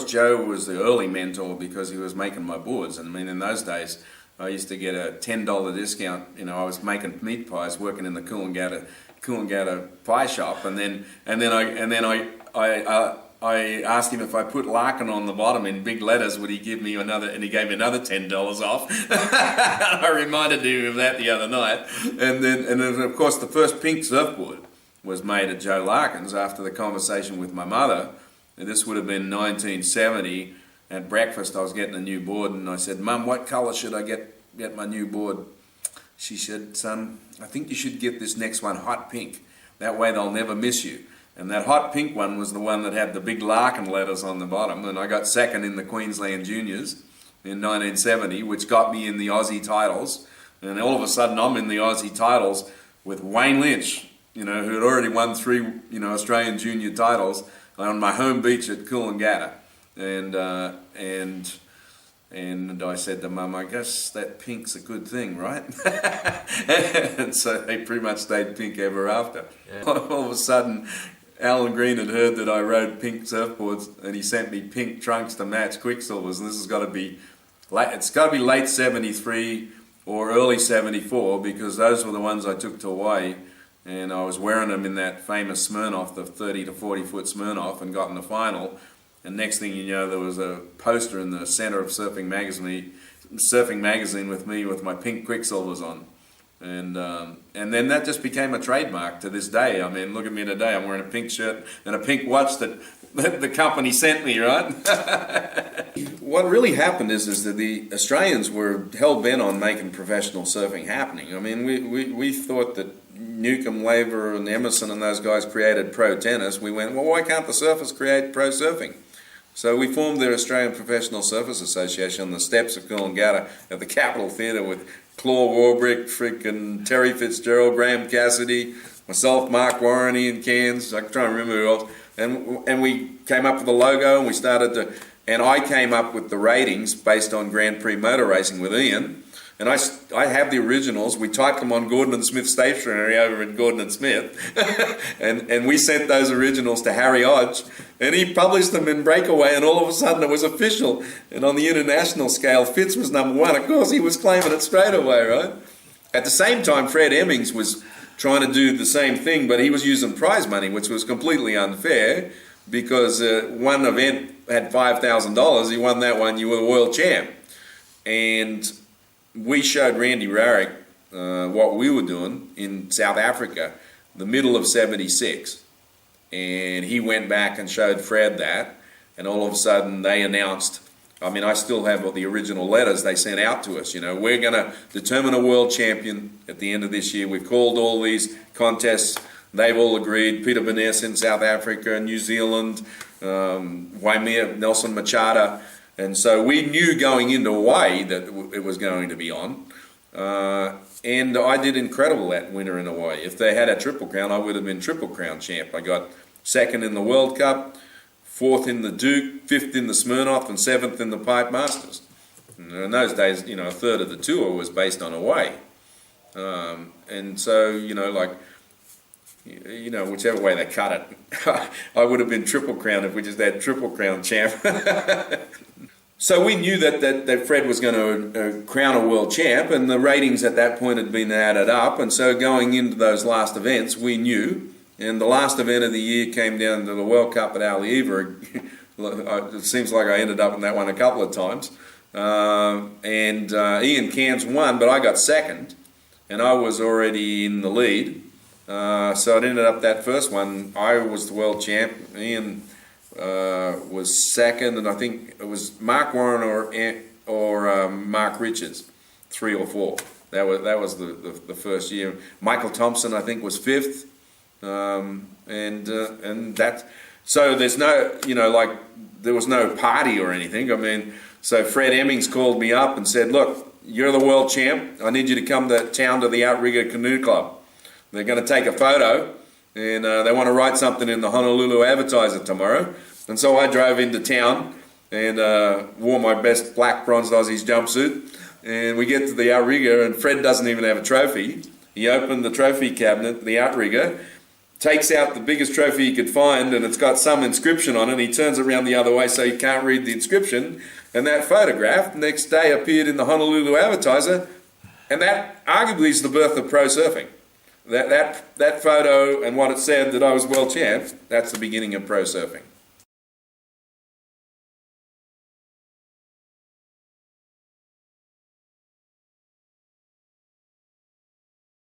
Joe was the early mentor because he was making my boards. And I mean, in those days, I used to get a $10 discount. You know, I was making meat pies, working in the Coolangatta pie shop, and then I asked him if I put Larkin on the bottom in big letters, would he give me another? And he gave me another $10 off. I reminded him of that the other night. And then of course the first pink surfboard was made at Joe Larkin's after the conversation with my mother. And this would have been 1970. At breakfast, I was getting a new board, and I said, "Mum, what colour should I get my new board?" She said, "Son, I think you should get this next one hot pink. That way they'll never miss you." And that hot pink one was the one that had the big Larkin letters on the bottom. And I got second in the Queensland Juniors in 1970, which got me in the Aussie titles. And all of a sudden, I'm in the Aussie titles with Wayne Lynch, you know, who had already won 3, you know, Australian junior titles on my home beach at Coolangatta. And I said to Mum, "I guess that pink's a good thing, right?" And so they pretty much stayed pink ever after. Yeah. All of a sudden, Alan Green had heard that I rode pink surfboards, and he sent me pink trunks to match Quicksilver's. And this has got to be late '73 or early '74, because those were the ones I took to Hawaii, and I was wearing them in that famous Smirnoff, the 30 to 40 foot Smirnoff, and got in the final. And next thing you know, there was a poster in the center of Surfing Magazine with me with my pink Quicksilvers on. And then that just became a trademark to this day. I mean, look at me today. I'm wearing a pink shirt and a pink watch that the company sent me, right? What really happened is that the Australians were hell-bent on making professional surfing happening. I mean, we thought that Newcomb, Laver and Emerson and those guys created pro tennis. We went, well, why can't the surfers create pro surfing? So we formed the Australian Professional Surfers Association on the steps of Coolangatta at the Capitol Theatre with Claude Warbrick, frickin' Terry Fitzgerald, Graham Cassidy, myself, Mark Warren, Ian Cairns, I can try and remember who else. And we came up with a logo, and we started to, and I came up with the ratings based on Grand Prix motor racing with Ian. And I have the originals. We typed them on Gordon and Smith stationery over at Gordon and Smith. and we sent those originals to Harry Hodge, and he published them in Breakaway, and all of a sudden it was official. And on the international scale, Fitz was #1. Of course, he was claiming it straight away, right? At the same time, Fred Emmings was trying to do the same thing, but he was using prize money, which was completely unfair, because one event had $5,000. He won that one, you were the world champ. And we showed Randy Rarick what we were doing in South Africa, the middle of '76. And he went back and showed Fred that, and all of a sudden they announced, I mean, I still have the original letters they sent out to us, you know, we're going to determine a world champion at the end of this year. We've called all these contests. They've all agreed. Peter Beness in South Africa, New Zealand, Waimea, Nelson Machado. And so we knew going into Hawaii that it was going to be on. And I did incredible that winter in Hawaii. If they had a Triple Crown, I would have been Triple Crown champ. I got 2nd in the World Cup, 4th in the Duke, 5th in the Smirnoff, and 7th in the Pipe Masters. And in those days, you know, a third of the tour was based on Hawaii. And so, you know, like, you know, whichever way they cut it, I would have been Triple Crown if we just had Triple Crown champ. So we knew that Fred was going to crown a world champ, and the ratings at that point had been added up. And so going into those last events, we knew. And the last event of the year came down to the World Cup at Haleiwa. It seems like I ended up in that one a couple of times. And Ian Cairns won, but I got 2nd, and I was already in the lead. So it ended up that first one, I was the world champ. Ian was 2nd, and I think it was Mark Warren or Mark Richards, 3 or 4. That was the first year. Michael Thompson, I think, was 5th, and that. So there's no, you know, like, there was no party or anything. I mean, so Fred Emmings called me up and said, "Look, you're the world champ. I need you to come to town to the Outrigger Canoe Club. They're going to take a photo, and they want to write something in the Honolulu Advertiser tomorrow." And so I drove into town and wore my best black bronzed Aussies jumpsuit. And we get to the Outrigger, and Fred doesn't even have a trophy. He opened the trophy cabinet, the Outrigger, takes out the biggest trophy he could find, and it's got some inscription on it, and he turns it around the other way so you can't read the inscription. And that photograph next day appeared in the Honolulu Advertiser, and that arguably is the birth of pro surfing. That photo and what it said, that I was world champ, that's the beginning of pro surfing.